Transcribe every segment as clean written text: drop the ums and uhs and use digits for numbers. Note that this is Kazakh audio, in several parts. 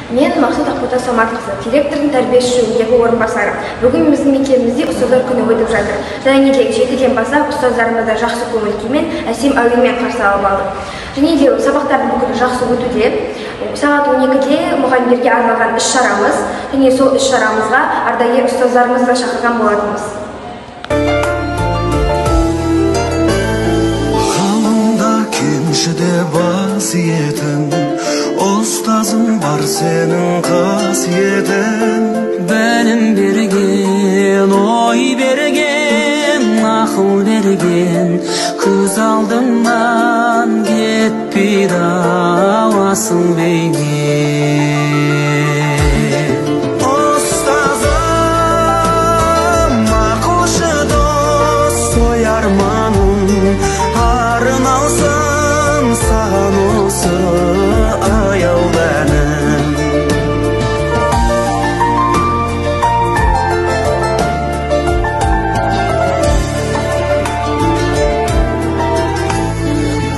Мен Мақсұт Ақбота Саматқызы, директордың тәрбиесі жөніндегі орынбасары. Бүгін біздің мектебімізде ұстаздар күні өтіп жатыр. Және де 7-ден бастап ұстаздарымызды жақсы көңіл күймен, әсем әуенмен қарсы алып алдық. Және де сабақтардың бүгін жақсы өтуде. Сағат 12-де мұғалімдерге арналған іс-шарамыз, және сол іс-шарамызға ардагер ұстаздарымызды шақырған болатынбыз. Ғалымда кеншіде басиетін, ұстазың бар сенің қасиетін. Білім берген, ой берген, ақыл берген, көз алдымнан кетпейді асыл бейнең. Ұстазым, ақылшы дос, той арманым, арналсын саған осы аяуланым.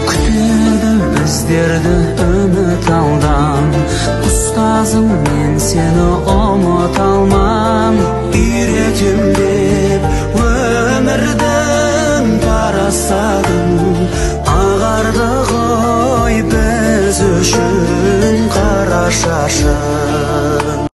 Күтеді біздерді үміт алдан, ұстазым мен сені ұмыта алмам. Үйретем деп өмірдің парасатын, ағарды ғой біз үшін қара шашың.